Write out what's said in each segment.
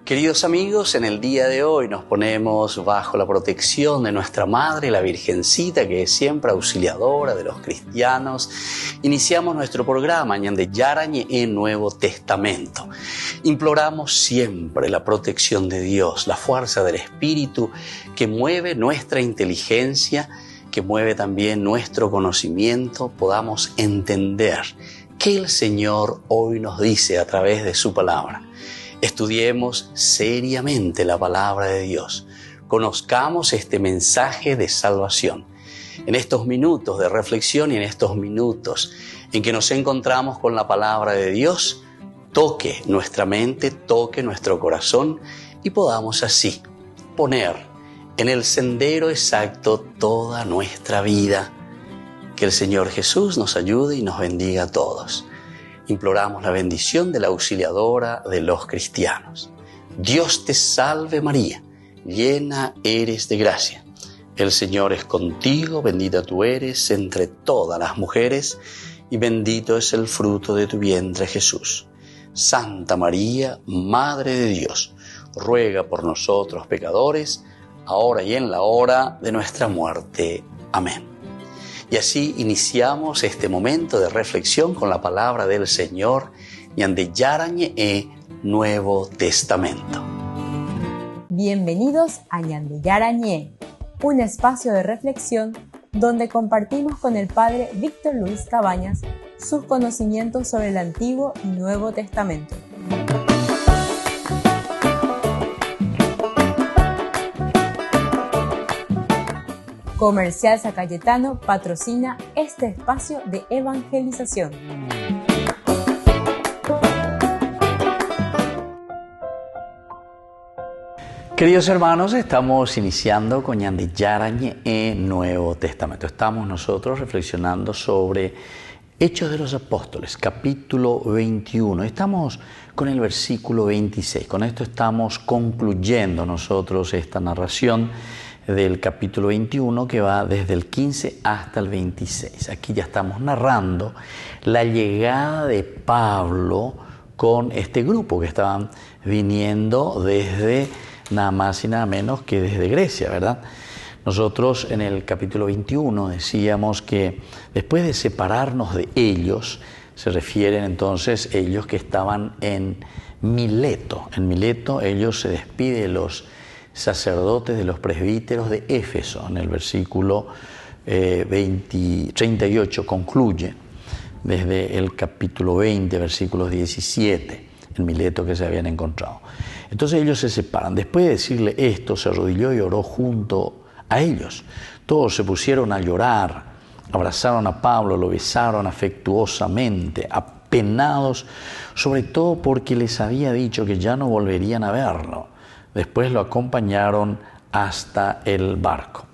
Queridos amigos, en el día de hoy nos ponemos bajo la protección de nuestra Madre, la Virgencita, que es siempre auxiliadora de los cristianos. Iniciamos nuestro programa Ñande Yarañe en Nuevo Testamento. Imploramos siempre la protección de Dios, la fuerza del Espíritu que mueve nuestra inteligencia, que mueve también nuestro conocimiento, podamos entender qué el Señor hoy nos dice a través de su palabra. Estudiemos seriamente la palabra de Dios. Conozcamos este mensaje de salvación. En estos minutos de reflexión y en estos minutos en que nos encontramos con la palabra de Dios, toque nuestra mente, toque nuestro corazón y podamos así poner en el sendero exacto toda nuestra vida. Que el Señor Jesús nos ayude y nos bendiga a todos. Imploramos la bendición de la auxiliadora de los cristianos. Dios te salve María, llena eres de gracia. El Señor es contigo, bendita tú eres entre todas las mujeres y bendito es el fruto de tu vientre Jesús. Santa María, Madre de Dios, ruega por nosotros pecadores, ahora y en la hora de nuestra muerte. Amén. Y así iniciamos este momento de reflexión con la palabra del Señor, Ñande Yarañe Nuevo Testamento. Bienvenidos a Ñande Yarañe, un espacio de reflexión donde compartimos con el Padre Víctor Luis Cabañas sus conocimientos sobre el Antiguo y Nuevo Testamento. Comercial San Cayetano patrocina este espacio de evangelización. Queridos hermanos, estamos iniciando con Ñande Yarañe Nuevo Testamento. Estamos nosotros reflexionando sobre Hechos de los Apóstoles, capítulo 21. Estamos con el versículo 26. Con esto estamos concluyendo nosotros esta narración del capítulo 21 que va desde el 15 hasta el 26. Aquí ya estamos narrando la llegada de Pablo con este grupo que estaban viniendo desde nada más y nada menos que desde Grecia, ¿verdad? Nosotros en el capítulo 21 decíamos que después de separarnos de ellos, se refieren entonces ellos que estaban en Mileto. En Mileto ellos se despiden de los sacerdotes, de los presbíteros de Éfeso. En el versículo 38 concluye desde el capítulo 20, versículos 17, en Mileto que se habían encontrado. Entonces ellos se separan. Después de decirle esto, se arrodilló y oró junto a ellos. Todos se pusieron a llorar, abrazaron a Pablo, lo besaron afectuosamente, apenados, sobre todo porque les había dicho que ya no volverían a verlo. Después lo acompañaron hasta el barco.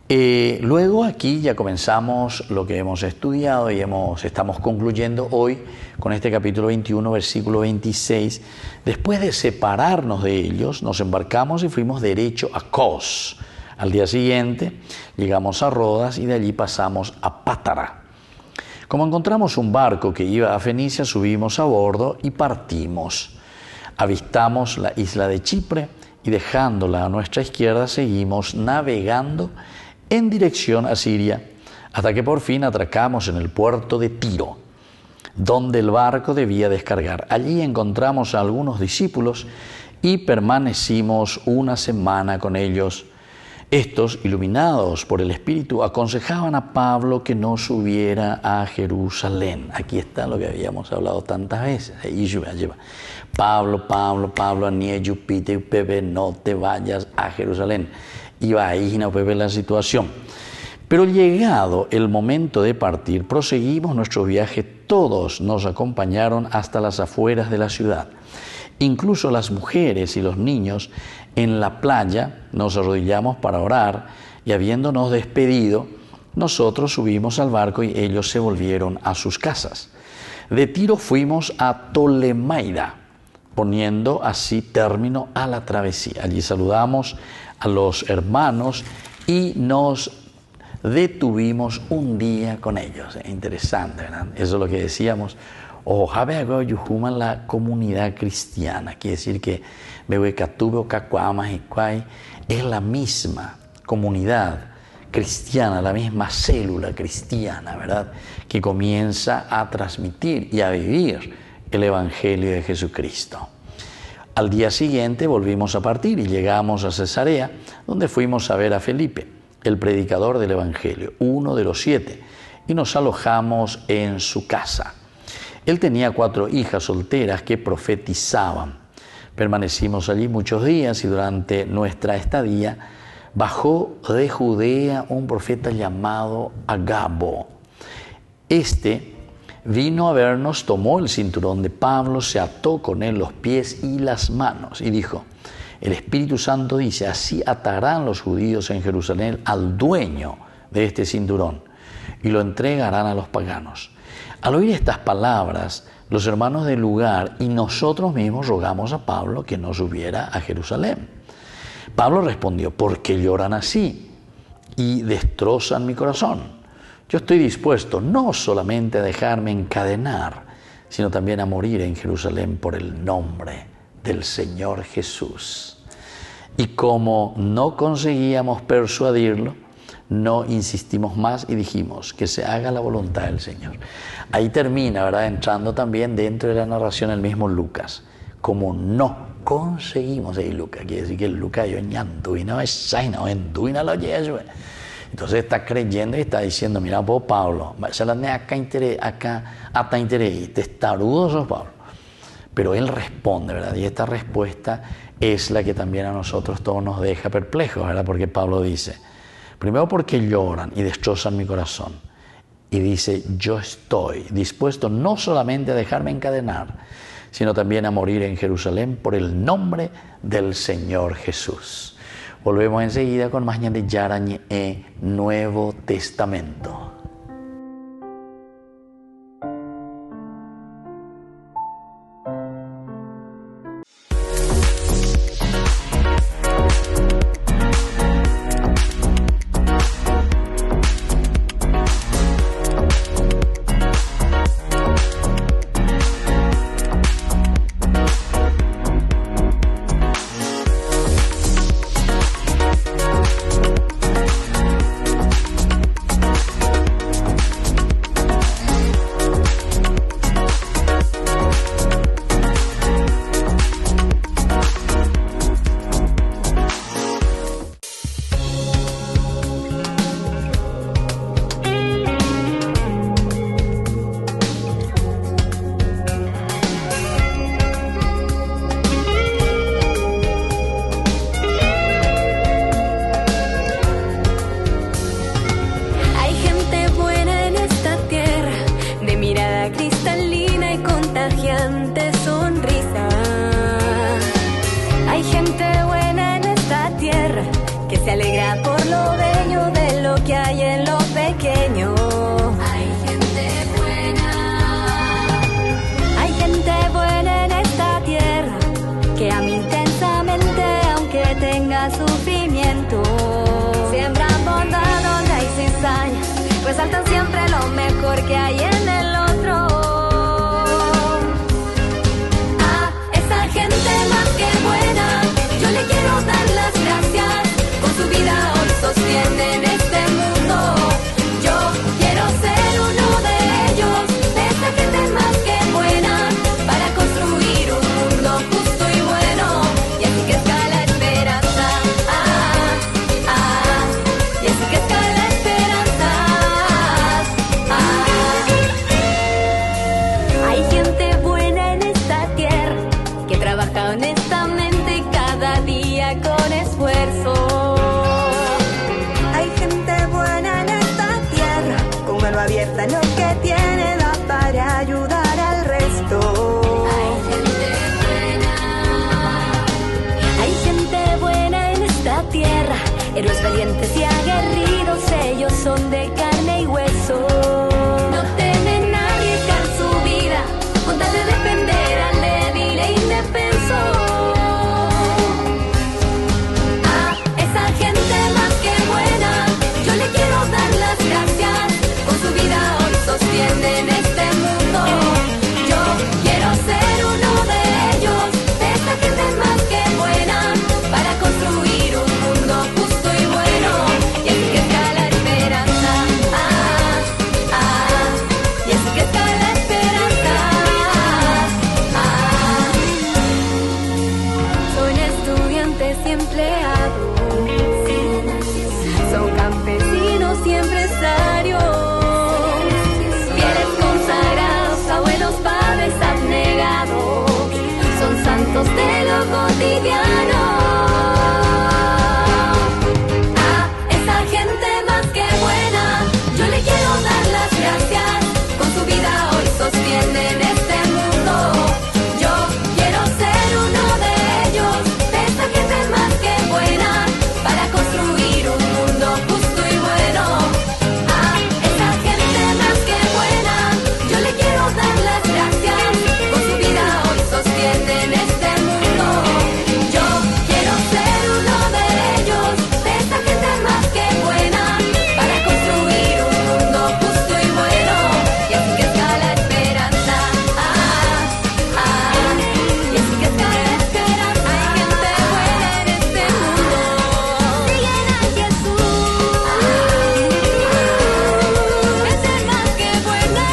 Luego aquí ya comenzamos lo que hemos estudiado y estamos concluyendo hoy con este capítulo 21, versículo 26. Después de separarnos de ellos, nos embarcamos y fuimos derecho a Cos. Al día siguiente llegamos a Rodas y de allí pasamos a Pátara. Como encontramos un barco que iba a Fenicia, subimos a bordo y partimos. Avistamos la isla de Chipre y dejándola a nuestra izquierda seguimos navegando en dirección a Siria hasta que por fin atracamos en el puerto de Tiro, donde el barco debía descargar. Allí encontramos a algunos discípulos y permanecimos una semana con ellos. Estos, iluminados por el Espíritu, aconsejaban a Pablo que no subiera a Jerusalén. Aquí está lo que habíamos hablado tantas veces. Pablo, Anieyupite, Pepe, no te vayas a Jerusalén. Iba ahí, no Pepe, la situación. Pero llegado el momento de partir, proseguimos nuestro viaje. Todos nos acompañaron hasta las afueras de la ciudad. Incluso las mujeres y los niños en la playa nos arrodillamos para orar y habiéndonos despedido, nosotros subimos al barco y ellos se volvieron a sus casas. De Tiro fuimos a Tolemaida, poniendo así término a la travesía. Allí saludamos a los hermanos y nos detuvimos un día con ellos. Interesante, ¿verdad? Eso es lo que decíamos. o Habego Yuhuman, la comunidad cristiana. Quiere decir que Behuecatube Cacuamas y Cuay es la misma comunidad cristiana, la misma célula cristiana, ¿verdad?, que comienza a transmitir y a vivir el Evangelio de Jesucristo. Al día siguiente volvimos a partir y llegamos a Cesarea, donde fuimos a ver a Felipe, el predicador del Evangelio, uno de los 7, y nos alojamos en su casa. Él tenía 4 hijas solteras que profetizaban. Permanecimos allí muchos días y durante nuestra estadía bajó de Judea un profeta llamado Agabo. Este vino a vernos, tomó el cinturón de Pablo, se ató con él los pies y las manos y dijo: el Espíritu Santo dice, así atarán los judíos en Jerusalén al dueño de este cinturón y lo entregarán a los paganos. Al oír estas palabras, los hermanos del lugar y nosotros mismos rogamos a Pablo que no subiera a Jerusalén. Pablo respondió: ¿por qué lloran así y destrozan mi corazón? Yo estoy dispuesto no solamente a dejarme encadenar, sino también a morir en Jerusalén por el nombre del Señor Jesús. Y como no conseguíamos persuadirlo, no insistimos más y dijimos que se haga la voluntad del Señor. Ahí termina, ¿verdad?, entrando también dentro de la narración el mismo Lucas. Como no conseguimos, ahí Lucas, quiere decir que Lucas yo ñanduina es no enduina lo yesue. Entonces está creyendo y está diciendo: mira vos, Pablo, acá hasta interés, testarudo sos, Pablo. Pero él responde, ¿verdad? Y esta respuesta es la que también a nosotros todos nos deja perplejos, ¿verdad? Porque Pablo dice, primero, porque lloran y destrozan mi corazón. Y dice: yo estoy dispuesto no solamente a dejarme encadenar, sino también a morir en Jerusalén por el nombre del Señor Jesús. Volvemos enseguida con más de Yarañe Nuevo Testamento. Resaltan siempre lo mejor que hay en el otro. A esa gente más que buena, yo le quiero dar las gracias. Con su vida hoy sostienen este mundo. Yo quiero ser uno de ellos, de esa gente más que buena, para construir un mundo justo y bueno, y así crezca la esperanza. Y así crezca la esperanza. Hay gente buena en esta tierra que trabaja honestamente cada día con esfuerzo. Hay gente buena en esta tierra, con mano abierta en lo que tiene, da para ayudar al resto. Hay gente buena en esta tierra, héroes valientes y aguerridos, ellos son de carne y hueso. No temen a arriesgar su vida, con tal de defender al débil e indefenso. A esa gente más que buena, yo le quiero dar las gracias. Con su vida hoy sostienen este mundo. Yo empleados, son campesinos y empresarios, fieles consagrados, abuelos, padres abnegados, son santos de lo cotidiano. A esa gente más que buena, yo le quiero dar las gracias, con su vida hoy sostienen este mundo. Yo quiero ser uno de ellos, de esa gente más que buena, para construir un mundo justo y bueno. A esa gente más que buena, yo le quiero dar las gracias, con su vida hoy sostienen este mundo. Yo quiero ser uno de ellos, de esa gente más que buena, para construir un mundo justo y bueno. Y así que está la esperanza, y así que está la esperanza. Hay gente buena en este mundo, siguen a Jesús, gente más que buena.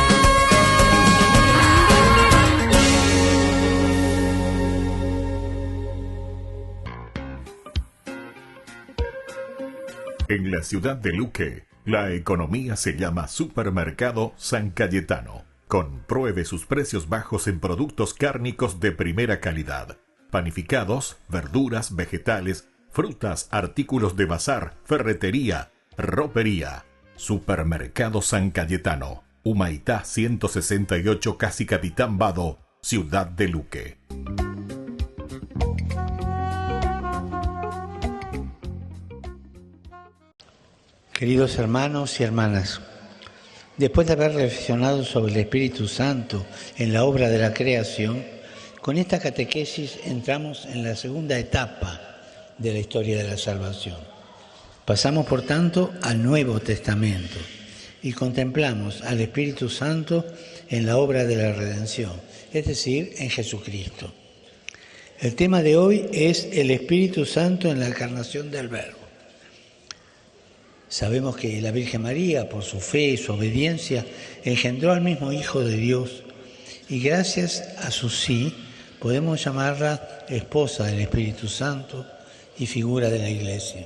En la ciudad de Luque, la economía se llama Supermercado San Cayetano. Compruebe sus precios bajos en productos cárnicos de primera calidad. Panificados, verduras, vegetales, frutas, artículos de bazar, ferretería, ropería. Supermercado San Cayetano. Humaitá 168, Casi Capitán Vado, ciudad de Luque. Queridos hermanos y hermanas, después de haber reflexionado sobre el Espíritu Santo en la obra de la creación, con esta catequesis entramos en la segunda etapa de la historia de la salvación. Pasamos, por tanto, al Nuevo Testamento y contemplamos al Espíritu Santo en la obra de la redención, es decir, en Jesucristo. El tema de hoy es el Espíritu Santo en la encarnación del Verbo. Sabemos que la Virgen María, por su fe y su obediencia, engendró al mismo Hijo de Dios y gracias a su sí podemos llamarla esposa del Espíritu Santo y figura de la Iglesia.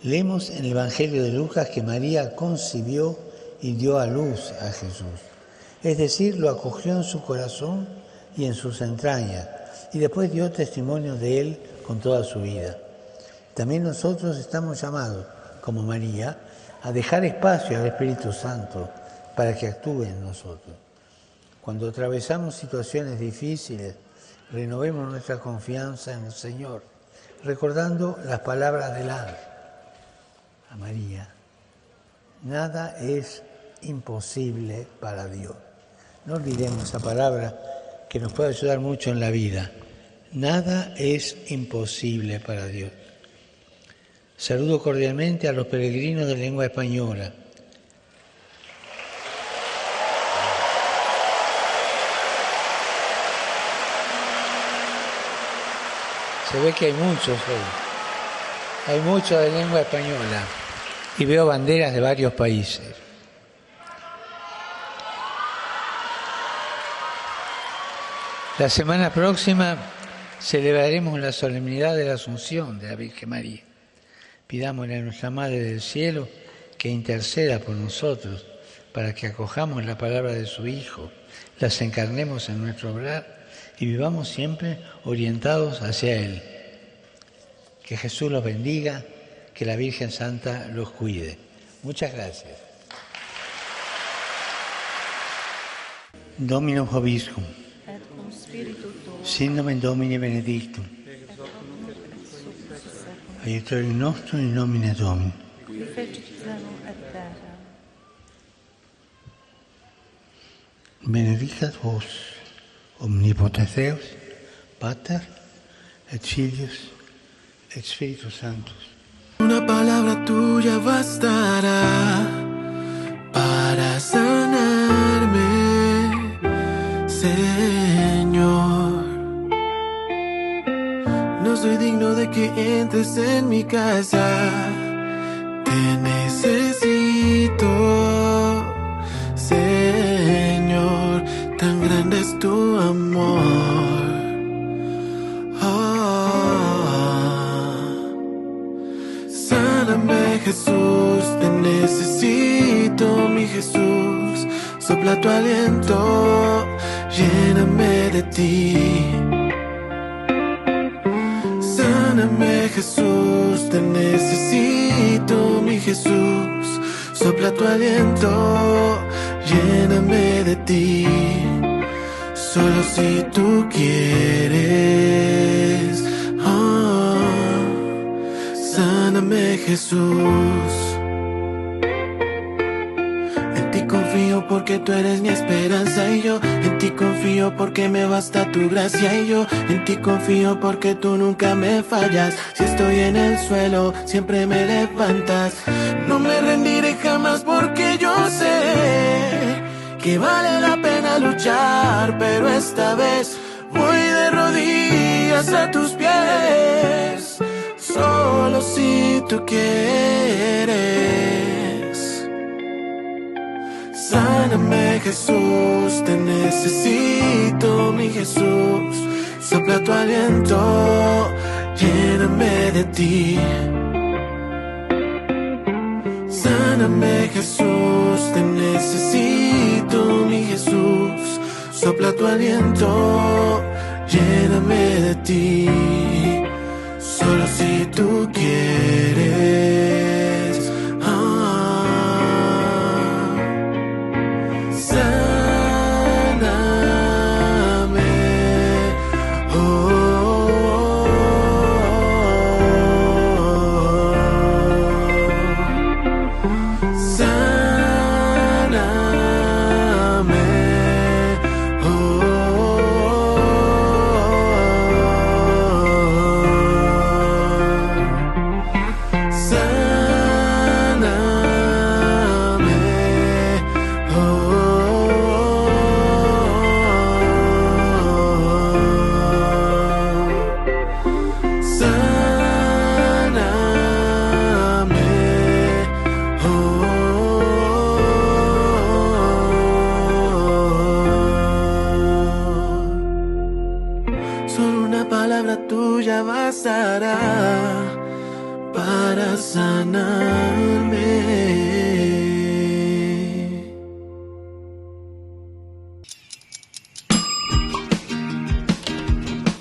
Leemos en el Evangelio de Lucas que María concibió y dio a luz a Jesús, es decir, lo acogió en su corazón y en sus entrañas y después dio testimonio de él con toda su vida. También nosotros estamos llamados, como María, a dejar espacio al Espíritu Santo para que actúe en nosotros. Cuando atravesamos situaciones difíciles, renovemos nuestra confianza en el Señor, recordando las palabras del ángel a María. Nada es imposible para Dios. No olvidemos esa palabra que nos puede ayudar mucho en la vida. Nada es imposible para Dios. Saludo cordialmente a los peregrinos de lengua española. Se ve que hay muchos hoy. Hay muchos de lengua española y veo banderas de varios países. La semana próxima celebraremos la solemnidad de la Asunción de la Virgen María. Pidámosle a nuestra Madre del Cielo que interceda por nosotros para que acojamos la palabra de su Hijo, las encarnemos en nuestro obrar y vivamos siempre orientados hacia Él. Que Jesús los bendiga, que la Virgen Santa los cuide. Muchas gracias. Dominus vobiscum. Sin nomen Domini benedictum. Aiutorium nostrum in nomine Domini. Benedicat vos, omnipotens Deus, Pater, et Filius, et Spiritus Sanctus. Una palabra tuya bastará para sanarme, Señor. No soy digno de que entres en mi casa. Te necesito, Señor. Tan grande es tu amor. Oh. Jesús, te necesito, mi Jesús. Sopla tu aliento, lléname de ti. Sáname, Jesús, te necesito, mi Jesús. Sopla tu aliento, lléname de ti. Solo si tú quieres, sáname, Jesús. En ti confío porque tú eres mi esperanza y yo en ti confío porque me basta tu gracia y yo en ti confío porque tú nunca me fallas. Si estoy en el suelo, siempre me levantas. No me rendiré jamás porque yo sé que vale la pena luchar, pero esta vez voy de rodillas a tus pies. Solo si tú quieres. Sáname, Jesús, te necesito, mi Jesús. Sopla tu aliento, lléname de ti. Sáname, Jesús, te necesito, mi Jesús. Sopla tu aliento, lléname de ti. Solo si tú quieres. Sáname. Solo una palabra tuya bastará para sanarme.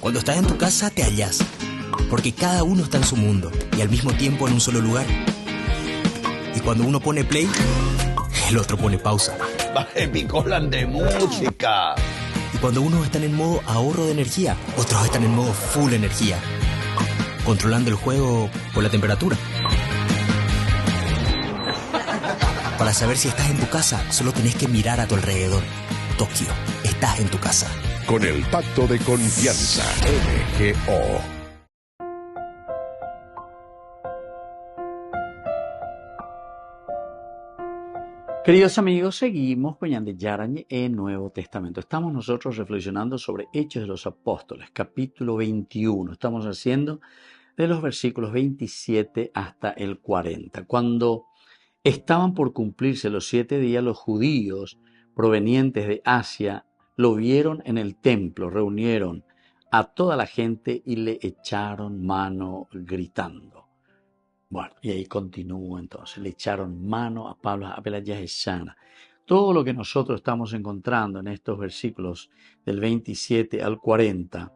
Cuando estás en tu casa te hallas, porque cada uno está en su mundo y al mismo tiempo en un solo lugar. Y cuando uno pone play, el otro pone pausa. Baje picolan de música. Y cuando unos están en modo ahorro de energía, otros están en modo full energía, controlando el juego por la temperatura. Para saber si estás en tu casa, solo tenés que mirar a tu alrededor. Tokio, estás en tu casa. Con el pacto de confianza, MGO. Queridos amigos, seguimos con Ñande Yarañe en Nuevo Testamento. Estamos nosotros reflexionando sobre Hechos de los Apóstoles, capítulo 21. Estamos haciendo de los versículos 27 hasta el 40. Cuando estaban por cumplirse los 7 días, los judíos provenientes de Asia lo vieron en el templo, reunieron a toda la gente y le echaron mano gritando. Bueno, y ahí continúa entonces, le echaron mano a Pablo, a Pelayashana. Todo lo que nosotros estamos encontrando en estos versículos del 27 al 40,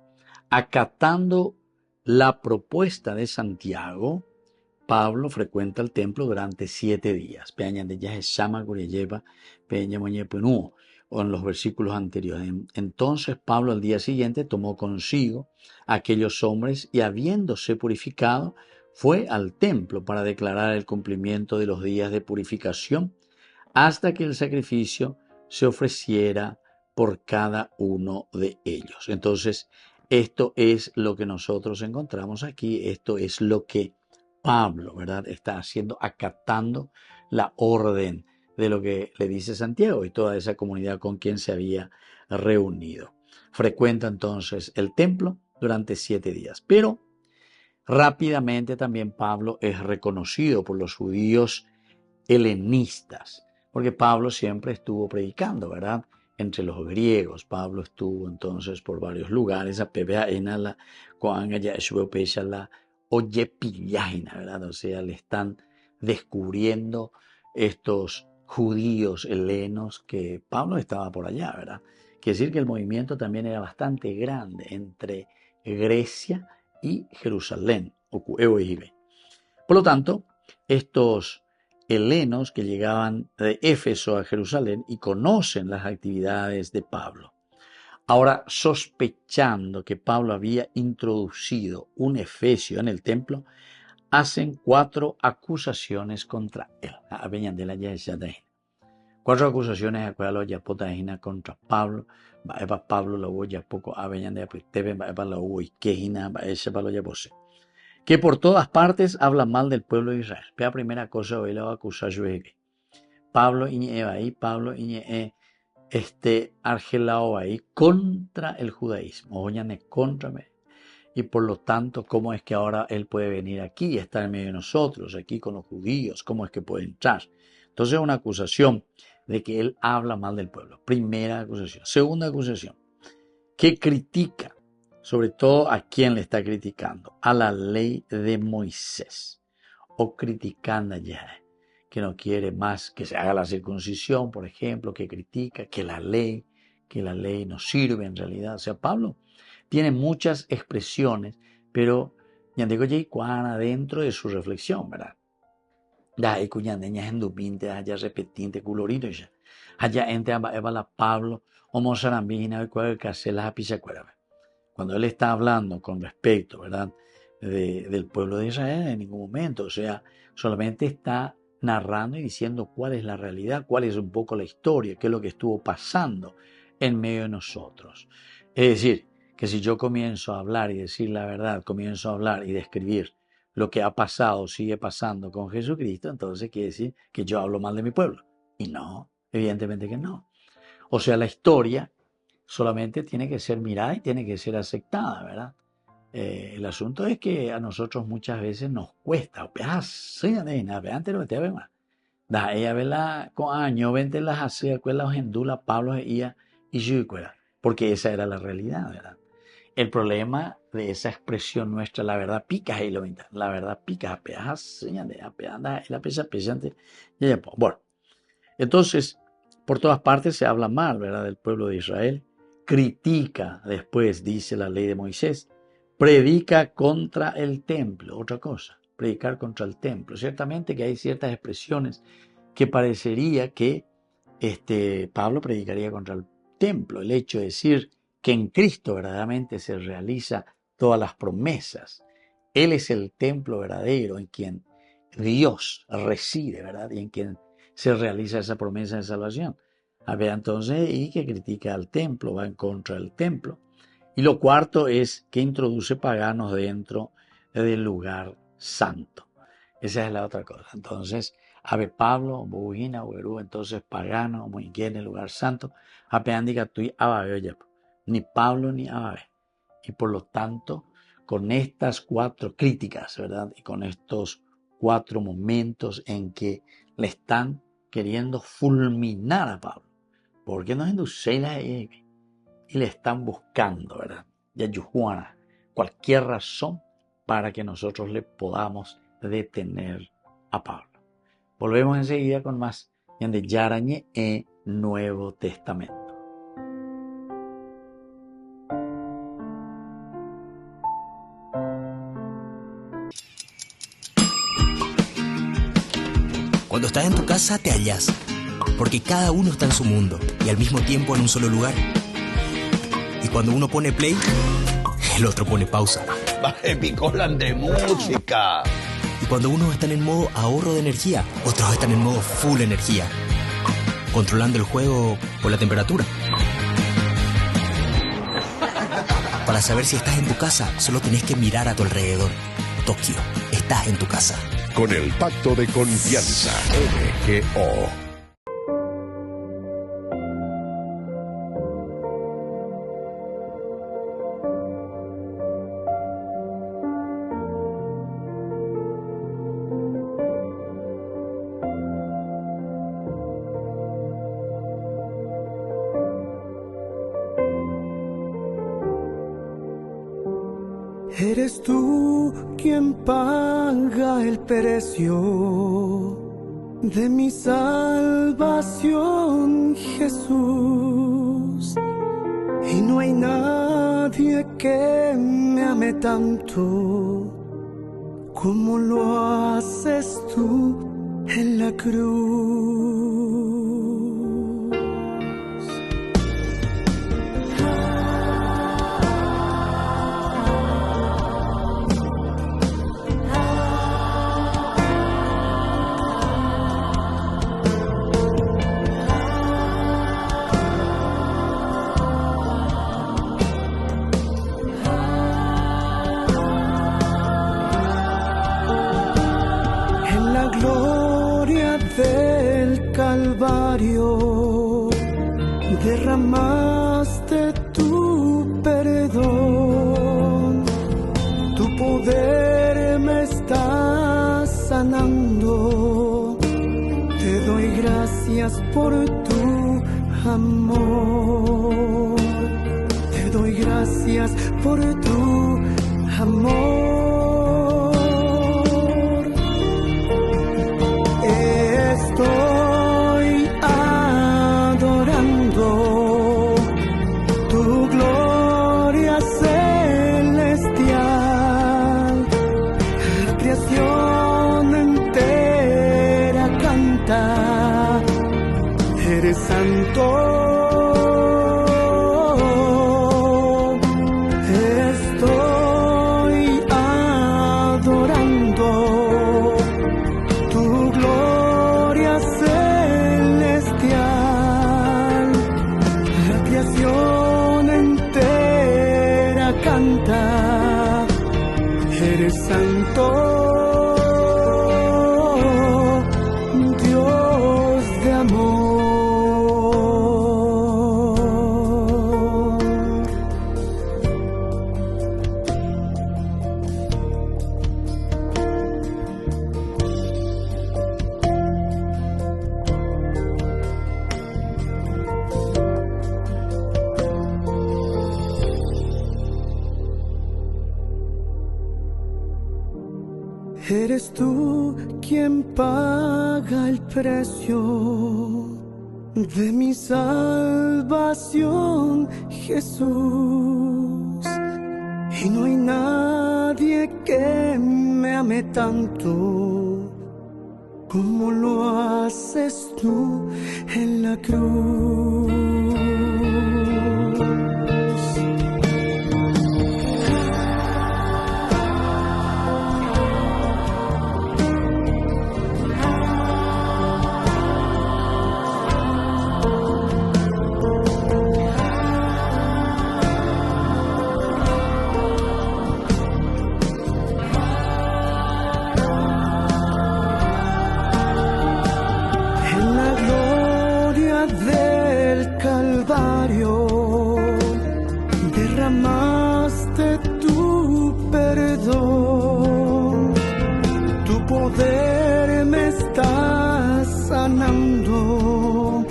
acatando la propuesta de Santiago, Pablo frecuenta el templo durante 7 días. O en los versículos anteriores. Entonces Pablo al día siguiente tomó consigo a aquellos hombres y habiéndose purificado, fue al templo para declarar el cumplimiento de los días de purificación hasta que el sacrificio se ofreciera por cada uno de ellos. Entonces, esto es lo que nosotros encontramos aquí, esto es lo que Pablo, ¿verdad?, está haciendo, acatando la orden de lo que le dice Santiago y toda esa comunidad con quien se había reunido. Frecuenta entonces el templo durante 7 días, pero rápidamente también Pablo es reconocido por los judíos helenistas, porque Pablo siempre estuvo predicando, ¿verdad?, entre los griegos. Pablo estuvo entonces por varios lugares, ¿verdad? O sea, le están descubriendo estos judíos helenos que Pablo estaba por allá, ¿verdad? Quiere decir que el movimiento también era bastante grande entre Grecia y Jerusalén, por lo tanto, estos helenos que llegaban de Éfeso a Jerusalén y conocen las actividades de Pablo, ahora sospechando que Pablo había introducido un efesio en el templo, hacen 4 acusaciones contra él. 4 acusaciones a cual lo yapota contra Pablo. Pablo lo voy a poco a veñan de Tebe, lo voy quejina, ese palo ya posee. Que por todas partes habla mal del pueblo de Israel. La primera cosa hoy lo va a acusar Pablo iñe ahí, Pablo iñe argelao ahí contra el judaísmo, oñane contra mí. Y por lo tanto, ¿cómo es que ahora él puede venir aquí y estar en medio de nosotros, aquí con los judíos? ¿Cómo es que puede entrar? Entonces es una acusación de que él habla mal del pueblo. Primera acusación. Segunda acusación, que critica, sobre todo a quién le está criticando, a la ley de Moisés, o criticando ya, que no quiere más que se haga la circuncisión, por ejemplo, que critica que la ley no sirve en realidad. O sea, Pablo tiene muchas expresiones, pero ya digo ya dentro de su reflexión, ¿verdad? Da y cuñandeñas en dupinte, allá repetinte, colorido ya. Allá entre la Pablo, o mozarambina, y cuál que la pichacuera. Cuando él está hablando con respecto, ¿verdad?, del pueblo de Israel, en ningún momento, o sea, solamente está narrando y diciendo cuál es la realidad, cuál es un poco la historia, qué es lo que estuvo pasando en medio de nosotros. Es decir, que si yo comienzo a hablar y decir la verdad, comienzo a hablar y describir lo que ha pasado, sigue pasando con Jesucristo, entonces quiere decir que yo hablo mal de mi pueblo. Y no, evidentemente que no. O sea, la historia solamente tiene que ser mirada y tiene que ser aceptada, ¿verdad? El asunto es que a nosotros muchas veces nos cuesta, porque esa era la realidad, ¿verdad? El problema de esa expresión nuestra, la verdad pica, la verdad pica, bueno, entonces, por todas partes se habla mal, ¿verdad?, del pueblo de Israel, critica después, dice la ley de Moisés, predica contra el templo, otra cosa, predicar contra el templo. Ciertamente que hay ciertas expresiones que parecería que Pablo predicaría contra el templo, el hecho de decir que en Cristo verdaderamente se realiza todas las promesas. Él es el templo verdadero en quien Dios reside, ¿verdad?, y en quien se realiza esa promesa de salvación. A ver, entonces, y que critica al templo, va en contra del templo. Y lo cuarto es que introduce paganos dentro del lugar santo. Esa es la otra cosa. Entonces, a ver, Pablo, Bujina, Uberú, entonces pagano, muy en el lugar santo, apeandiga tú ni Pablo ni Ababe. Y por lo tanto, con estas 4 críticas, ¿verdad?, y con estos 4 momentos en que le están queriendo fulminar a Pablo, porque no induce la y le están buscando, ¿verdad?, ya Juana, cualquier razón para que nosotros le podamos detener a Pablo. Volvemos enseguida con más de Yarañe e Nuevo Testamento. Cuando estás en tu casa te hallas, porque cada uno está en su mundo y al mismo tiempo en un solo lugar. Y cuando uno pone play, el otro pone pausa. Baje Picolan de música. Y cuando unos están en modo ahorro de energía, otros están en modo full energía, controlando el juego por la temperatura. Para saber si estás en tu casa, solo tenés que mirar a tu alrededor. Tokio, estás en tu casa. Con el Pacto de Confianza, MGO. Eres tú quien paga el precio de mi salvación, Jesús. Y no hay nadie que me ame tanto como lo haces tú en la cruz. Del Calvario derramaste tu perdón, tu poder me está sanando. Te doy gracias por tu amor, te doy gracias por tu amor. Estoy adorando tu gloria celestial. La creación entera canta, eres santo. Estoy adorando tu gloria celestial, la creación entera canta, eres santo, Dios de amor. Eres tú quien paga el precio de mi salvación, Jesús. Y no hay nadie que me ame tanto como lo haces tú en la cruz. Del Calvario derramaste tu perdón, tu poder me está sanando.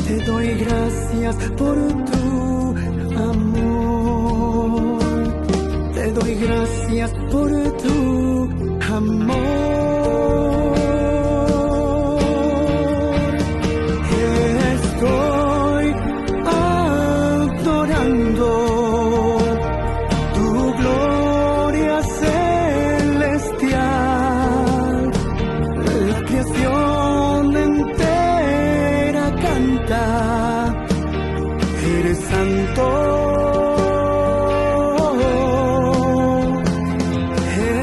Te doy gracias por tu amor, te doy gracias por tu amor. Estoy adorando tu gloria celestial, la creación entera canta, eres santo.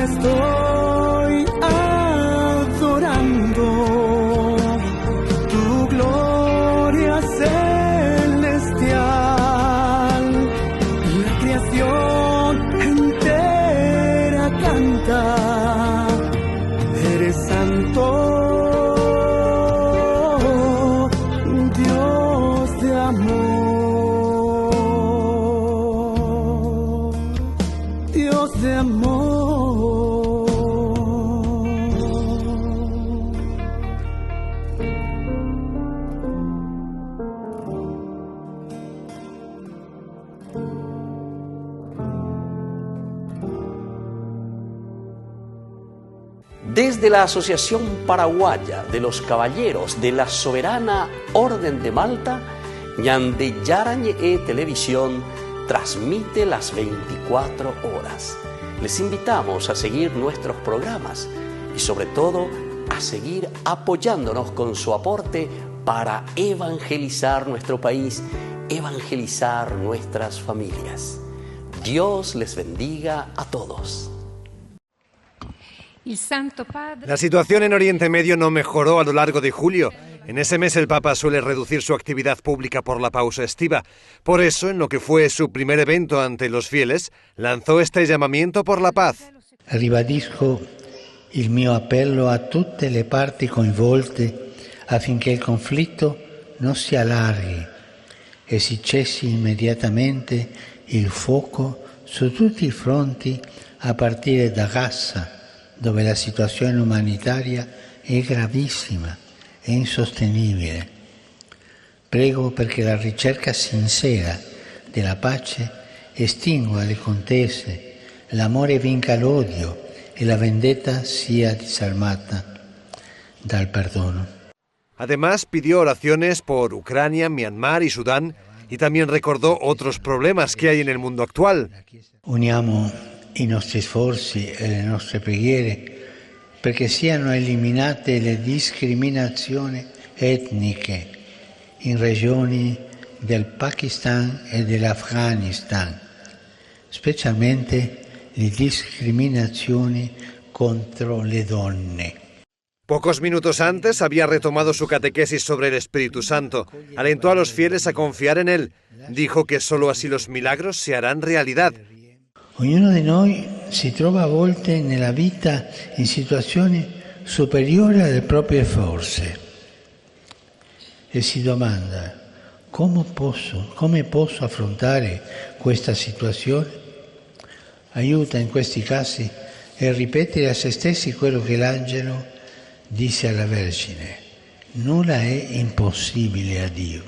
Estoy Desde la Asociación Paraguaya de los Caballeros de la Soberana Orden de Malta, Ñande Yarañe Televisión transmite las 24 horas. Les invitamos a seguir nuestros programas y sobre todo a seguir apoyándonos con su aporte para evangelizar nuestro país, evangelizar nuestras familias. Dios les bendiga a todos. La situación en Oriente Medio no mejoró a lo largo de julio. En ese mes el Papa suele reducir su actividad pública por la pausa estiva. Por eso, en lo que fue su primer evento ante los fieles, lanzó este llamamiento por la paz. Ribadisco il mio appello a tutte le parti coinvolte affinché il conflitto non si allarghi e si cessi immediatamente il fuoco su tutti i fronti a partire da Gaza, dove la situazione umanitaria è gravissima e insostenibile. Prego perché la ricerca sincera della pace estingua le contese, l'amore vinca l'odio e la vendetta sia disarmata dal perdono. Además, pidió oraciones por Ucrania, Myanmar y Sudán y también recordó otros problemas que hay en el mundo actual. Uniamo i nostri sforzi e le nostre preghiere perché siano eliminate le discriminazioni etniche in regioni del Pakistan e dell'Afghanistan, specialmente le discriminazioni contro le donne. Pocos minutos antes había retomado su catequesis sobre el Espíritu Santo. Alentó a los fieles a confiar en él. Dijo que solo así los milagros se harán realidad. Ognuno di noi si trova a volte nella vita in situazioni superiori alle proprie forze e si domanda come posso affrontare questa situazione. Aiuta in questi casi e ripetere a se stessi quello che l'angelo disse alla Vergine: nulla è impossibile a Dio.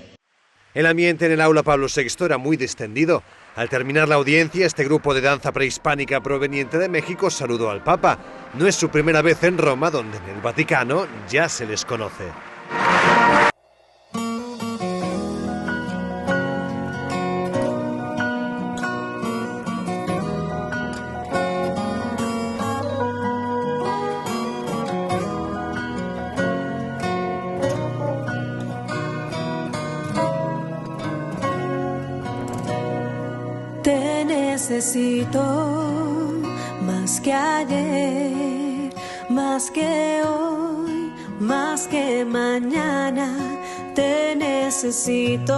El ambiente en el aula Pablo VI era muy distendido. Al terminar la audiencia, este grupo de danza prehispánica proveniente de México saludó al Papa. No es su primera vez en Roma, donde en el Vaticano ya se les conoce. Te necesito más que ayer, más que hoy, más que mañana. Te necesito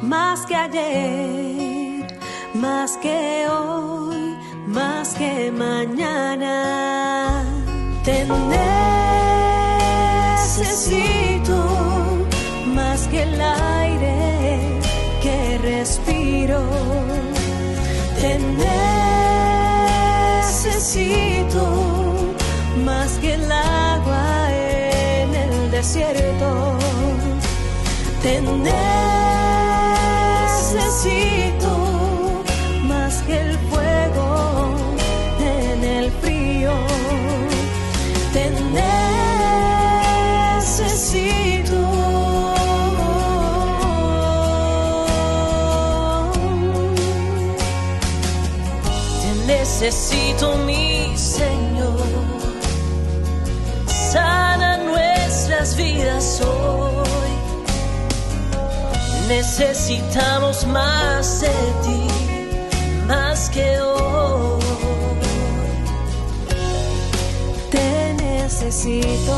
más que ayer, más que hoy, más que mañana. Te necesito más que el aire que respiro. Te necesito más que el agua en el desierto. Te necesito más que el fuego en el frío. Te necesito. Necesito, mi Señor, sana nuestras vidas hoy. Necesitamos más de ti, más que hoy. Te necesito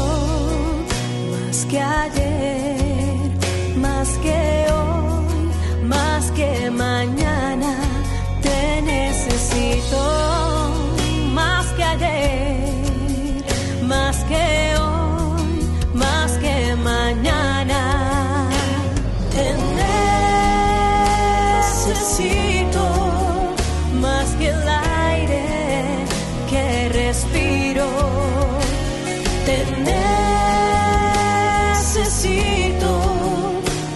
más que ayer, más que hoy, más que mañana. Te necesito más que ayer, más que hoy, más que mañana. Te necesito más que el aire que respiro. Te necesito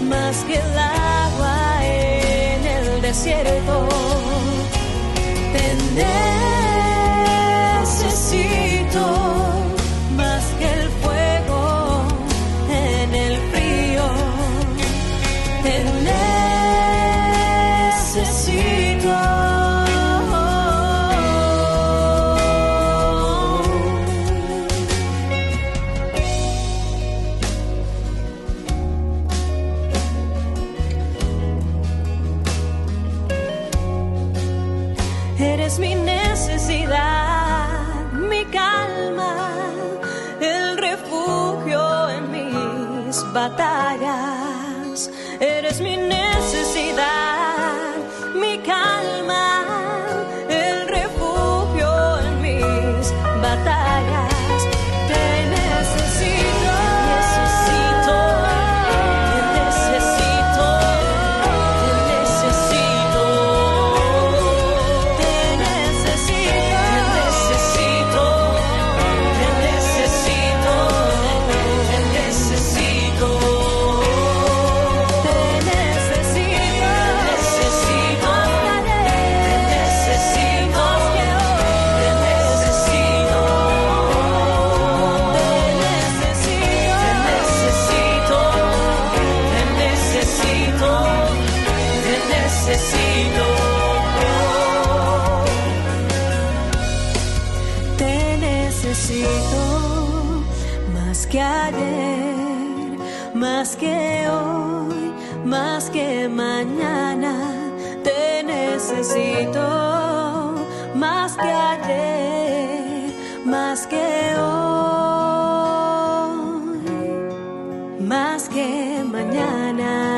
más que el agua en el desierto. Te necesito necesito más que ayer, más que hoy, más que mañana. Te necesito más que ayer, más que hoy, más que mañana.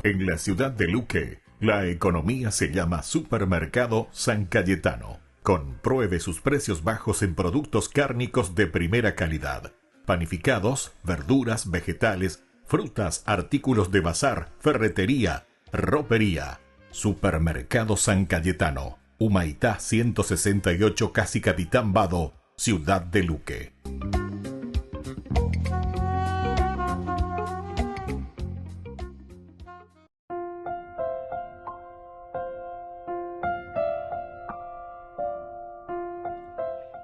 En la ciudad de Luque, la economía se llama Supermercado San Cayetano. Compruebe sus precios bajos en productos cárnicos de primera calidad. Panificados, verduras, vegetales, frutas, artículos de bazar, ferretería, ropería. Supermercado San Cayetano. Humaitá 168 Casi Capitán Vado, ciudad de Luque.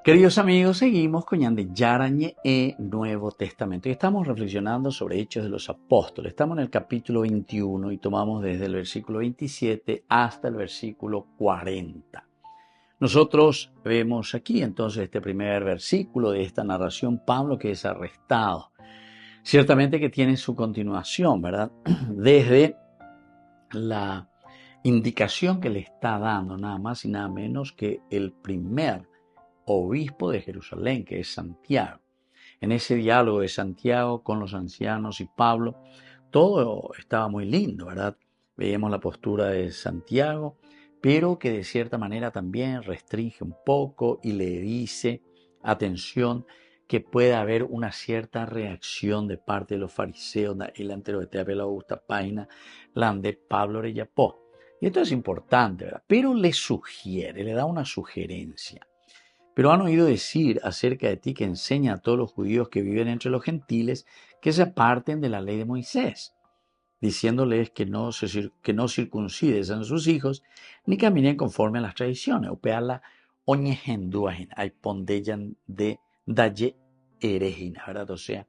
Queridos amigos, seguimos con Yande Yarañe Nuevo Testamento y estamos reflexionando sobre Hechos de los Apóstoles. Estamos en el capítulo 21 y tomamos desde el versículo 27 hasta el versículo 40. Nosotros vemos aquí entonces este primer versículo de esta narración, Pablo que es arrestado. Ciertamente que tiene su continuación, ¿verdad? Desde la indicación que le está dando nada más y nada menos que el primer obispo de Jerusalén, que es Santiago. En ese diálogo de Santiago con los ancianos y Pablo, todo estaba muy lindo, ¿verdad? Veíamos la postura de Santiago, pero que de cierta manera también restringe un poco y le dice, atención, que puede haber una cierta reacción de parte de los fariseos, el antero de Teapela Augusta Página, la de Pablo Orellapó. Y esto es importante, ¿verdad? Pero le sugiere, le da una sugerencia. Pero han oído decir acerca de ti que enseña a todos los judíos que viven entre los gentiles que se aparten de la ley de Moisés, diciéndoles que no circunciden a sus hijos ni caminen conforme a las tradiciones. Upeala oñejenduajen, hay pondeyan de daye erejina, ¿verdad? O sea,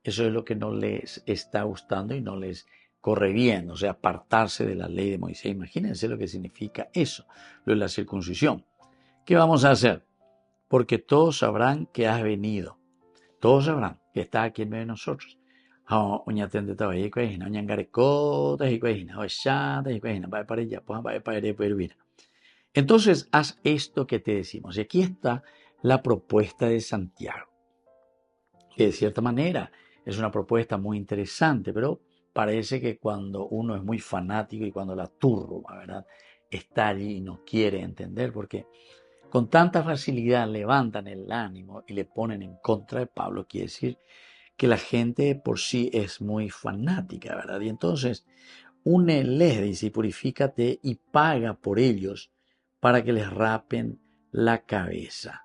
eso es lo que no les está gustando y no les corre bien, o sea, apartarse de la ley de Moisés. Imagínense lo que significa eso, lo de la circuncisión. ¿Qué vamos a hacer? Porque todos sabrán que has venido. Todos sabrán que estás aquí en medio de nosotros. Entonces, haz esto que te decimos. Y aquí está la propuesta de Santiago, que de cierta manera es una propuesta muy interesante, pero parece que cuando uno es muy fanático y cuando la turba, ¿verdad?, está allí y no quiere entender, porque con tanta facilidad levantan el ánimo y le ponen en contra de Pablo, quiere decir que la gente por sí es muy fanática, ¿verdad? Y entonces, úneles, dice, purifícate y paga por ellos para que les rapen la cabeza.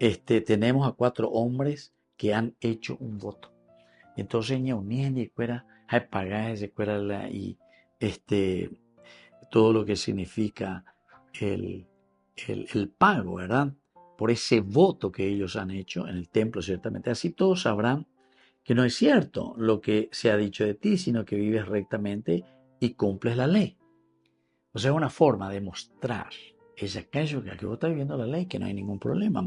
Tenemos a 4 hombres que han hecho un voto. Entonces, y todo lo que significa el pago, ¿verdad?, por ese voto que ellos han hecho en el templo, ciertamente. Así todos sabrán que no es cierto lo que se ha dicho de ti, sino que vives rectamente y cumples la ley. O sea, una forma de mostrar ese aquello que aquí vos estás viviendo la ley, que no hay ningún problema.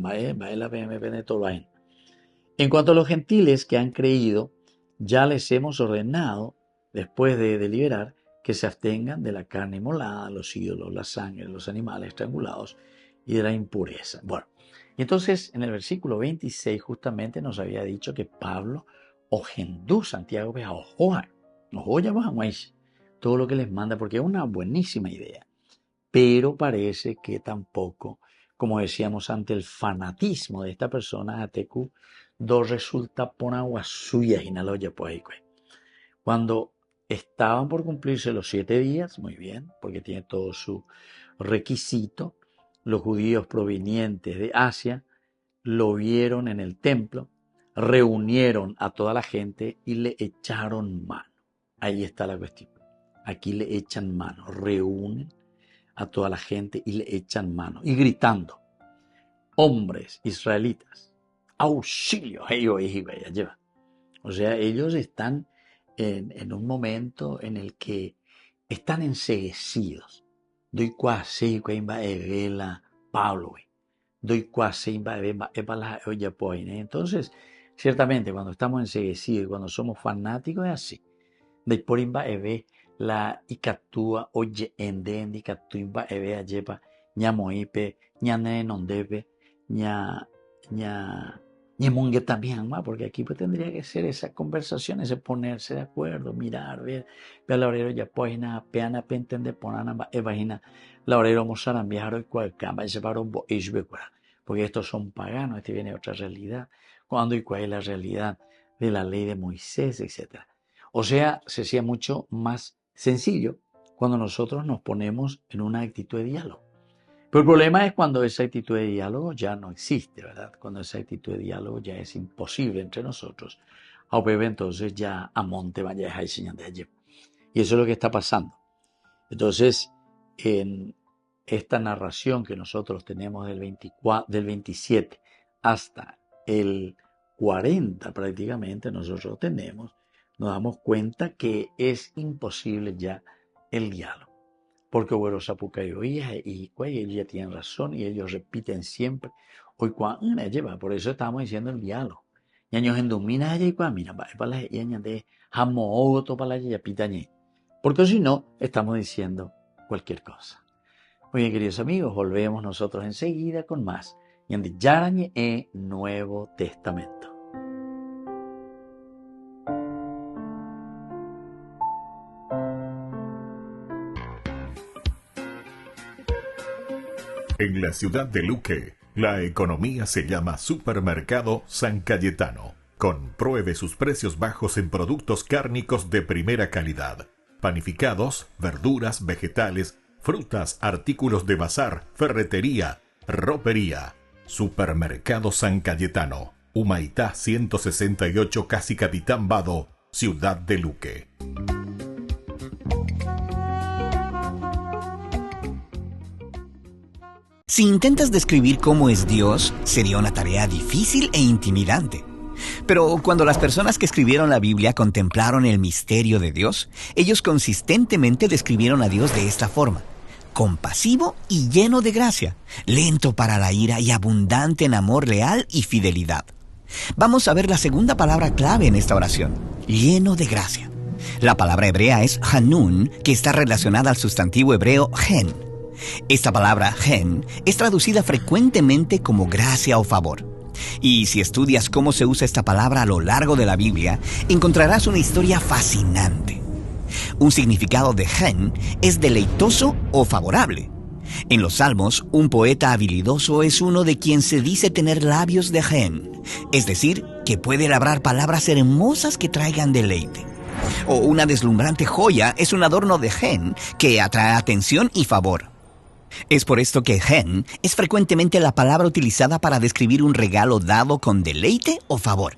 En cuanto a los gentiles que han creído, ya les hemos ordenado, después de deliberar, que se abstengan de la carne inmolada, los ídolos, la sangre, los animales estrangulados y de la impureza. Bueno, y entonces en el versículo 26 justamente nos había dicho que Pablo ogendú Santiago todo lo que les manda, porque es una buenísima idea, pero parece que tampoco, como decíamos, ante el fanatismo de esta persona, ATQ, resulta ponaguasuya y naloya poaique. Cuando estaban por cumplirse los 7 días, muy bien, porque tiene todo su requisito, los judíos provenientes de Asia lo vieron en el templo, reunieron a toda la gente y le echaron mano. Ahí está la cuestión. Aquí le echan mano, reúnen a toda la gente y le echan mano. Y gritando, hombres israelitas, auxilio. O sea, ellos están en un momento en el que están enceguecidos. Doy cuasi cuemba evela Pablo. Doy cuasi evela Entonces, ciertamente, cuando estamos enceguecidos y cuando somos fanáticos es así. De por imba eve la icatúa oye enden icatuimba eve ayepa ñamoipe ñane nondepe ñemungue también, porque aquí pues tendría que ser esa conversación, ese ponerse de acuerdo, mirar, ver la orero ya poina peana pentende ponana evagina la orero mozarambiaro y cualcamba ese varón bo ishbekura, porque estos son paganos, este viene de otra realidad, cuando y cuál es la realidad de la ley de Moisés, etc. O sea, se hacía mucho más sencillo cuando nosotros nos ponemos en una actitud de diálogo. Pero el problema es cuando esa actitud de diálogo ya no existe, ¿verdad? Cuando esa actitud de diálogo ya es imposible entre nosotros. Entonces ya a monte vaya a enseñar de allí. Y eso es lo que está pasando. Entonces, en esta narración que nosotros tenemos del 27 hasta el 40 prácticamente, nosotros tenemos, nos damos cuenta que es imposible ya el diálogo. Porque bueno, y ellos ya tienen razón y ellos repiten siempre. Hoy cuando lleva, por eso estamos diciendo el diálogo. Porque si no, estamos diciendo cualquier cosa. Muy bien, queridos amigos, volvemos nosotros enseguida con más. Ñande Yarañe e Nuevo Testamento. En la ciudad de Luque, la economía se llama Supermercado San Cayetano. Compruebe sus precios bajos en productos cárnicos de primera calidad. Panificados, verduras, vegetales, frutas, artículos de bazar, ferretería, ropería. Supermercado San Cayetano. Humaitá 168 Casi Capitán Vado, ciudad de Luque. Si intentas describir cómo es Dios, sería una tarea difícil e intimidante. Pero cuando las personas que escribieron la Biblia contemplaron el misterio de Dios, ellos consistentemente describieron a Dios de esta forma: compasivo y lleno de gracia, lento para la ira y abundante en amor leal y fidelidad. Vamos a ver la segunda palabra clave en esta oración: lleno de gracia. La palabra hebrea es hanun, que está relacionada al sustantivo hebreo gen. Esta palabra gen es traducida frecuentemente como gracia o favor. Y si estudias cómo se usa esta palabra a lo largo de la Biblia, encontrarás una historia fascinante. Un significado de gen es deleitoso o favorable. En los Salmos, un poeta habilidoso es uno de quien se dice tener labios de gen, es decir, que puede labrar palabras hermosas que traigan deleite. O una deslumbrante joya es un adorno de gen que atrae atención y favor. Es por esto que gen es frecuentemente la palabra utilizada para describir un regalo dado con deleite o favor.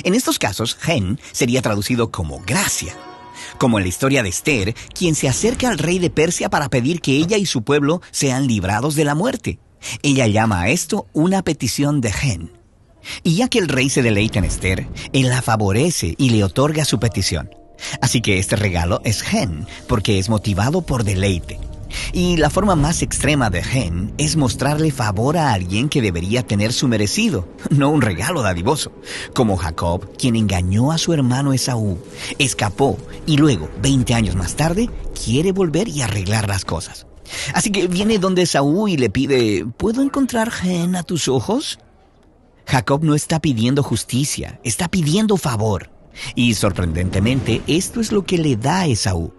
En estos casos, gen sería traducido como gracia. Como en la historia de Esther, quien se acerca al rey de Persia para pedir que ella y su pueblo sean librados de la muerte. Ella llama a esto una petición de gen. Y ya que el rey se deleita en Esther, él la favorece y le otorga su petición. Así que este regalo es gen, porque es motivado por deleite. Y la forma más extrema de gen es mostrarle favor a alguien que debería tener su merecido, no un regalo dadivoso, como Jacob, quien engañó a su hermano Esaú, escapó y luego, 20 años más tarde, quiere volver y arreglar las cosas. Así que viene donde Esaú y le pide: ¿puedo encontrar gen a tus ojos? Jacob no está pidiendo justicia, está pidiendo favor. Y sorprendentemente, esto es lo que le da a Esaú.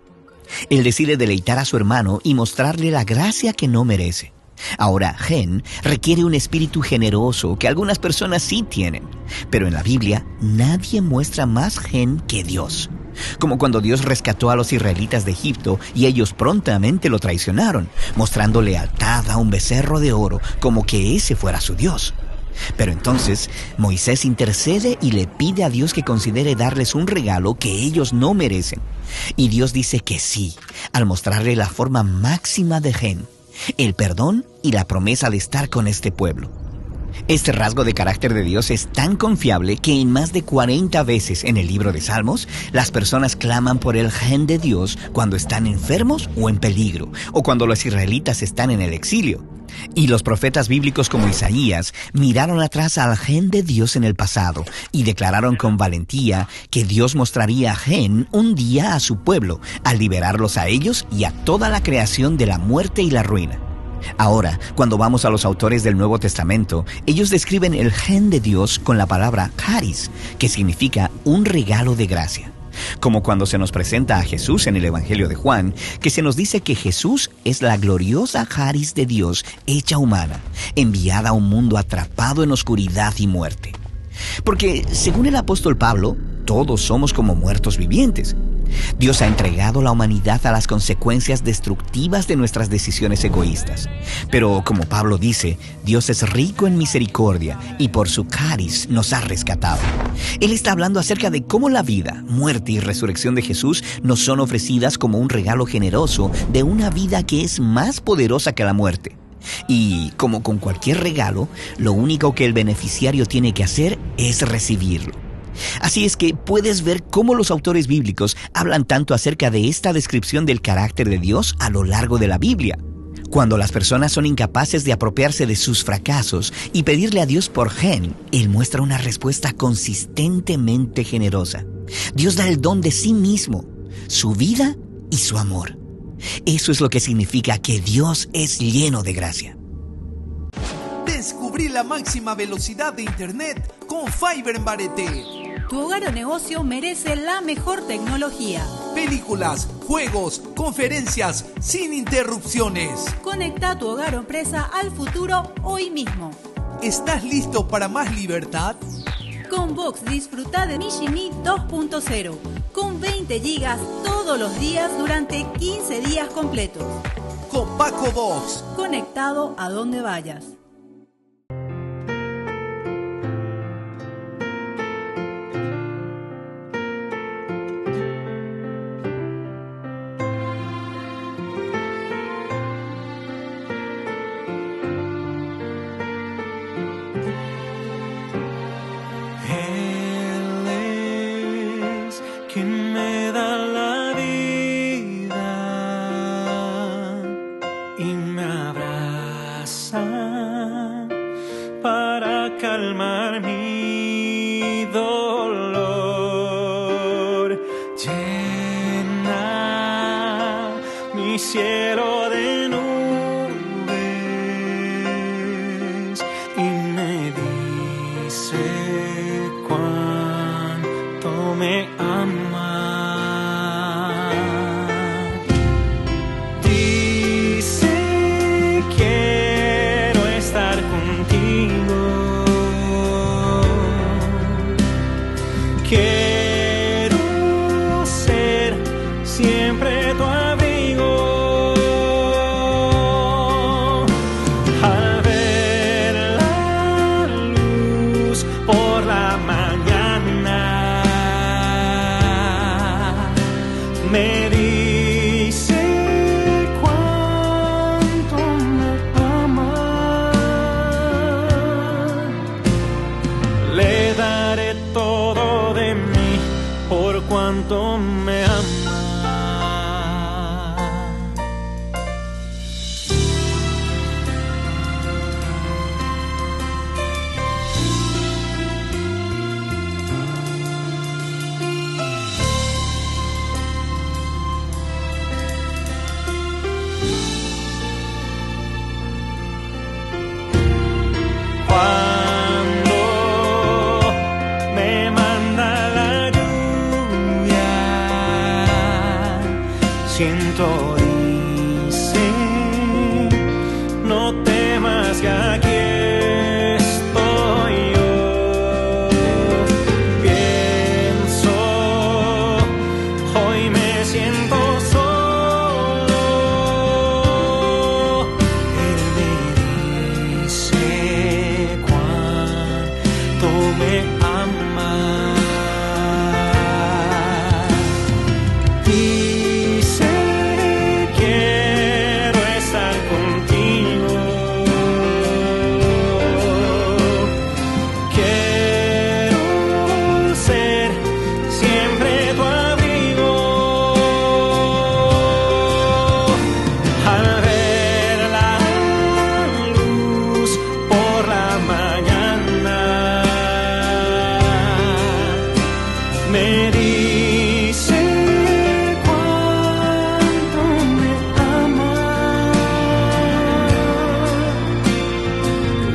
Él decide deleitar a su hermano y mostrarle la gracia que no merece. Ahora, gen requiere un espíritu generoso que algunas personas sí tienen. Pero en la Biblia, nadie muestra más gen que Dios. Como cuando Dios rescató a los israelitas de Egipto y ellos prontamente lo traicionaron, mostrando lealtad a un becerro de oro como que ese fuera su Dios. Pero entonces Moisés intercede y le pide a Dios que considere darles un regalo que ellos no merecen. Y Dios dice que sí, al mostrarle la forma máxima de Gen, el perdón y la promesa de estar con este pueblo. Este rasgo de carácter de Dios es tan confiable que en más de 40 veces en el libro de Salmos, las personas claman por el Gen de Dios cuando están enfermos o en peligro, o cuando los israelitas están en el exilio. Y los profetas bíblicos como Isaías miraron atrás al Gen de Dios en el pasado y declararon con valentía que Dios mostraría Gen un día a su pueblo, al liberarlos a ellos y a toda la creación de la muerte y la ruina. Ahora, cuando vamos a los autores del Nuevo Testamento, ellos describen el Gen de Dios con la palabra charis, que significa un regalo de gracia. Como cuando se nos presenta a Jesús en el Evangelio de Juan, que se nos dice que Jesús es la gloriosa charis de Dios hecha humana, enviada a un mundo atrapado en oscuridad y muerte. Porque, según el apóstol Pablo, todos somos como muertos vivientes. Dios ha entregado la humanidad a las consecuencias destructivas de nuestras decisiones egoístas. Pero, como Pablo dice, Dios es rico en misericordia y por su charis nos ha rescatado. Él está hablando acerca de cómo la vida, muerte y resurrección de Jesús nos son ofrecidas como un regalo generoso de una vida que es más poderosa que la muerte. Y, como con cualquier regalo, lo único que el beneficiario tiene que hacer es recibirlo. Así es que puedes ver cómo los autores bíblicos hablan tanto acerca de esta descripción del carácter de Dios a lo largo de la Biblia. Cuando las personas son incapaces de apropiarse de sus fracasos y pedirle a Dios por Gen, Él muestra una respuesta consistentemente generosa. Dios da el don de sí mismo, su vida y su amor. Eso es lo que significa que Dios es lleno de gracia. Descubrí la máxima velocidad de Internet con Fiber en Barete. Tu hogar o negocio merece la mejor tecnología. Películas, juegos, conferencias, sin interrupciones. Conecta tu hogar o empresa al futuro hoy mismo. ¿Estás listo para más libertad? Con Vox disfruta de Mishimi 2.0 con 20 gigas todos los días durante 15 días completos. Con Paco Vox. Conectado a donde vayas. Me dice cuánto me ama.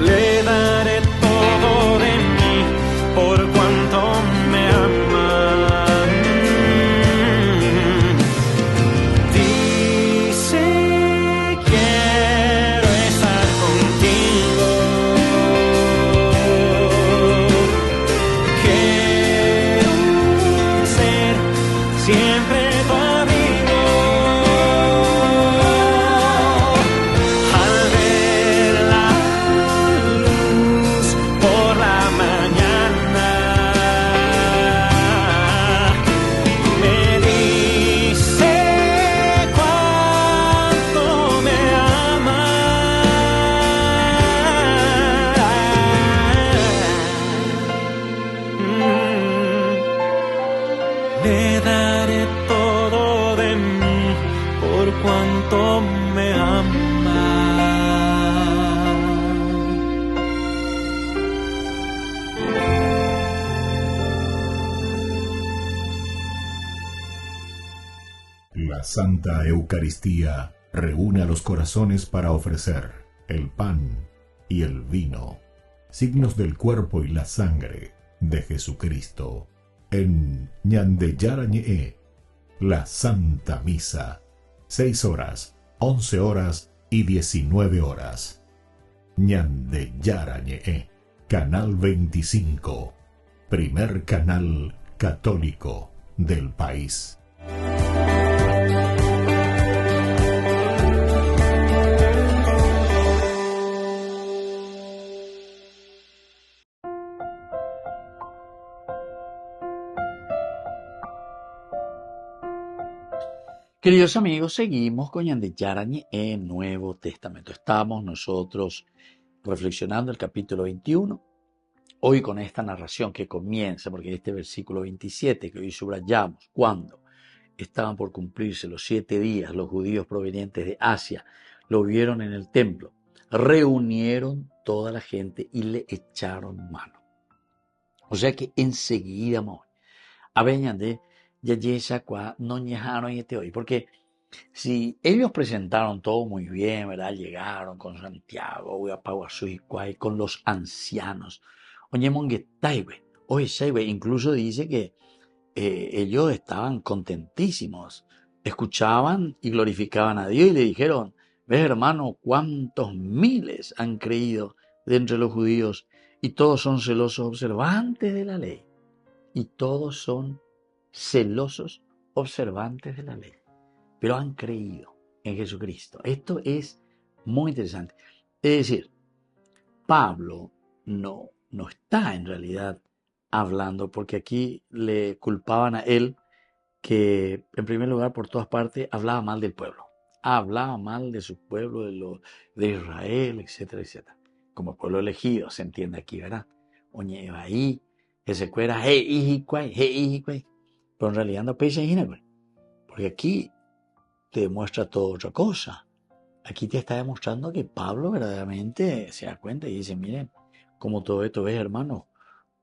Le daré todo de mí por cuanto me ama. Dice quiero estar contigo. Quiero ser siempre tu amigo. Al ver la luz por la mañana, me dice cuánto me ama. Le daré todo de mí por cuanto me ama. La Santa Eucaristía reúne a los corazones para ofrecer el pan y el vino, signos del cuerpo y la sangre de Jesucristo. En Ñandeyarañe, la Santa Misa, 6 horas, 11 horas y 19 horas. Ñandeyarañe, Canal 25, primer canal católico del país. Queridos amigos, seguimos con Ñandeyarañe en Nuevo Testamento. Estamos nosotros reflexionando el capítulo 21. Hoy con esta narración que comienza, porque este versículo 27 que hoy subrayamos, cuando estaban por cumplirse los 7 días, los judíos provenientes de Asia lo vieron en el templo, reunieron toda la gente y le echaron mano. O sea que enseguida, a Beñandé, ya no ñejaron y hoy, porque si ellos presentaron todo muy bien, ¿verdad? Llegaron con Santiago, con los ancianos. Incluso dice que ellos estaban contentísimos, escuchaban y glorificaban a Dios y le dijeron, ves hermano, cuántos miles han creído de entre los judíos y todos son celosos observantes de la ley. Y todos son celosos observantes de la ley, pero han creído en Jesucristo. Esto es muy interesante. Es decir, Pablo no está en realidad hablando, porque aquí le culpaban a él que, en primer lugar, por todas partes, hablaba mal del pueblo. Hablaba mal de su pueblo, de Israel, etcétera, etcétera. Como pueblo elegido, se entiende aquí, ¿verdad? Oñe, ahí, ese cuera, pero en realidad no pesa porque aquí te demuestra toda otra cosa. Aquí te está demostrando que Pablo verdaderamente se da cuenta y dice, miren, como todo esto ves, hermano,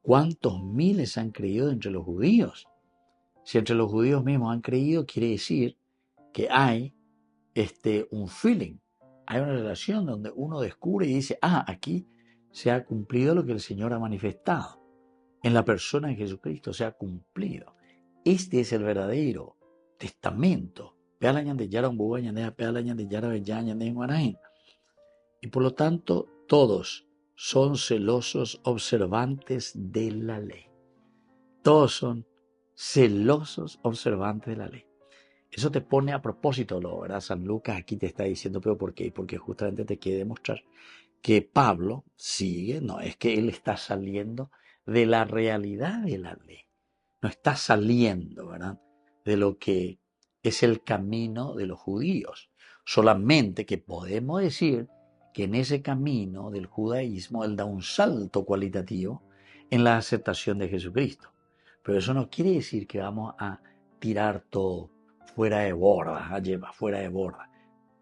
¿cuántos miles han creído entre los judíos? Si entre los judíos mismos han creído, quiere decir que hay un feeling, hay una relación donde uno descubre y dice, aquí se ha cumplido lo que el Señor ha manifestado. En la persona de Jesucristo se ha cumplido. Este es el verdadero testamento. Y por lo tanto, todos son celosos observantes de la ley. Todos son celosos observantes de la ley. Eso te pone a propósito, ¿verdad? San Lucas aquí te está diciendo, ¿pero por qué? Porque justamente te quiere demostrar que Pablo sigue, no es que él está saliendo de la realidad de la ley. No está saliendo, ¿verdad?, de lo que es el camino de los judíos. Solamente que podemos decir que en ese camino del judaísmo él da un salto cualitativo en la aceptación de Jesucristo. Pero eso no quiere decir que vamos a tirar todo fuera de borda, fuera de borda.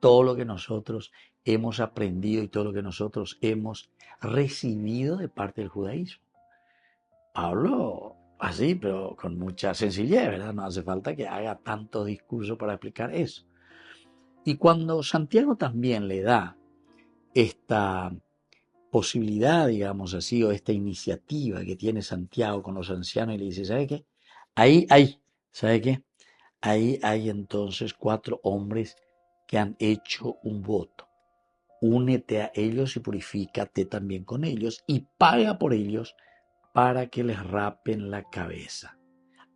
Todo lo que nosotros hemos aprendido y todo lo que nosotros hemos recibido de parte del judaísmo. Pablo así, pero con mucha sencillez, ¿verdad? No hace falta que haga tanto discurso para explicar eso. Y cuando Santiago también le da esta posibilidad, digamos así, o esta iniciativa que tiene Santiago con los ancianos y le dice, ¿sabe qué? ¿Sabe qué? Ahí hay entonces 4 hombres que han hecho un voto. Únete a ellos y purifícate también con ellos y paga por ellos para que les rapen la cabeza.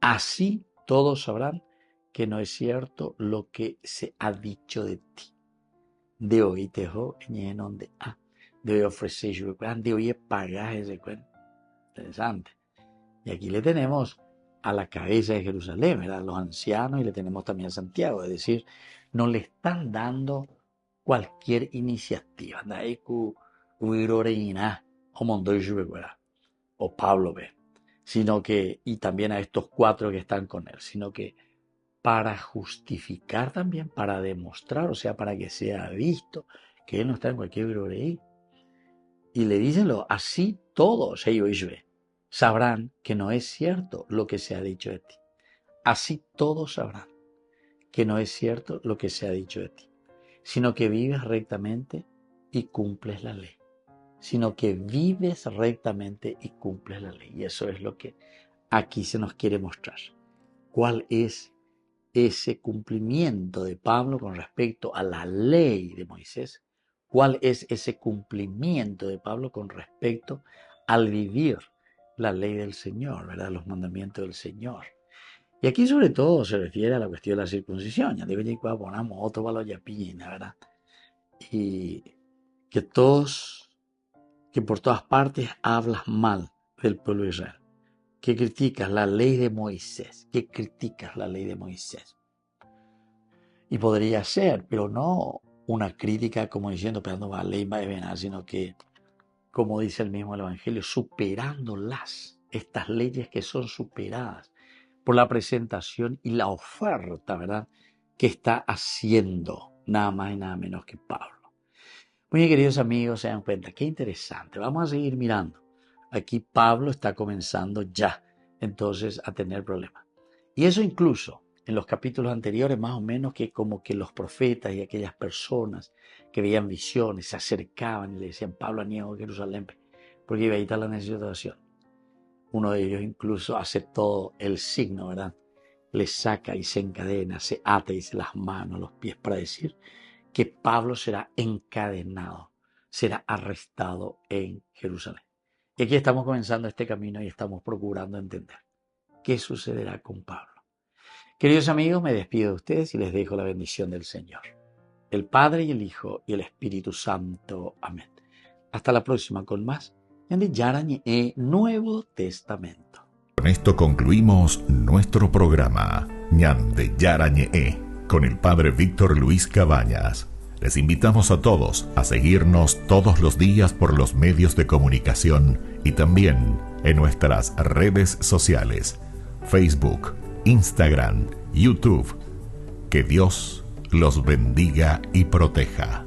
Así todos sabrán que no es cierto lo que se ha dicho de ti. De hoy te de hoy ofrecer de hoy pagar ese cuento. Interesante. Y aquí le tenemos a la cabeza de Jerusalén, ¿verdad? Los ancianos, y le tenemos también a Santiago, es decir, no le están dando cualquier iniciativa, o Pablo ve, sino que, y también a estos 4 que están con él, sino que para justificar también, para demostrar, o sea, para que sea visto que él no está en cualquier broreí. Y le dicen así todos ellos sabrán que no es cierto lo que se ha dicho de ti. Así todos sabrán que no es cierto lo que se ha dicho de ti, sino que vives rectamente y cumples la ley. Sino que vives rectamente y cumples la ley. Y eso es lo que aquí se nos quiere mostrar. ¿Cuál es ese cumplimiento de Pablo con respecto a la ley de Moisés? ¿Cuál es ese cumplimiento de Pablo con respecto al vivir la ley del Señor, ¿verdad? Los mandamientos del Señor? Y aquí sobre todo se refiere a la cuestión de la circuncisión. Ya digo, ya ponamos otro valor ya pina, ¿verdad? Y que por todas partes hablas mal del pueblo de Israel, que criticas la ley de Moisés, Y podría ser, pero no una crítica como diciendo, pero la ley va a venir, sino que, como dice el mismo Evangelio, superándolas, estas leyes que son superadas por la presentación y la oferta, ¿verdad?, que está haciendo nada más y nada menos que Pablo. Muy bien, queridos amigos, se dan cuenta, qué interesante. Vamos a seguir mirando. Aquí Pablo está comenzando ya, entonces, a tener problemas. Y eso incluso en los capítulos anteriores, más o menos, que como que los profetas y aquellas personas que veían visiones se acercaban y le decían, Pablo, aniego a Jerusalén, porque iba a estar la necesidad de oración. Uno de ellos incluso hace todo el signo, ¿verdad? Le saca y se encadena, se ata y se las manos, los pies, para decir que Pablo será encadenado, será arrestado en Jerusalén. Y aquí estamos comenzando este camino y estamos procurando entender qué sucederá con Pablo. Queridos amigos, me despido de ustedes y les dejo la bendición del Señor, el Padre y el Hijo y el Espíritu Santo. Amén. Hasta la próxima con más de Yarañe Nuevo Testamento. Con esto concluimos nuestro programa Ñande Yarañe con el Padre Víctor Luis Cabañas. Les invitamos a todos a seguirnos todos los días por los medios de comunicación y también en nuestras redes sociales, Facebook, Instagram, YouTube. Que Dios los bendiga y proteja.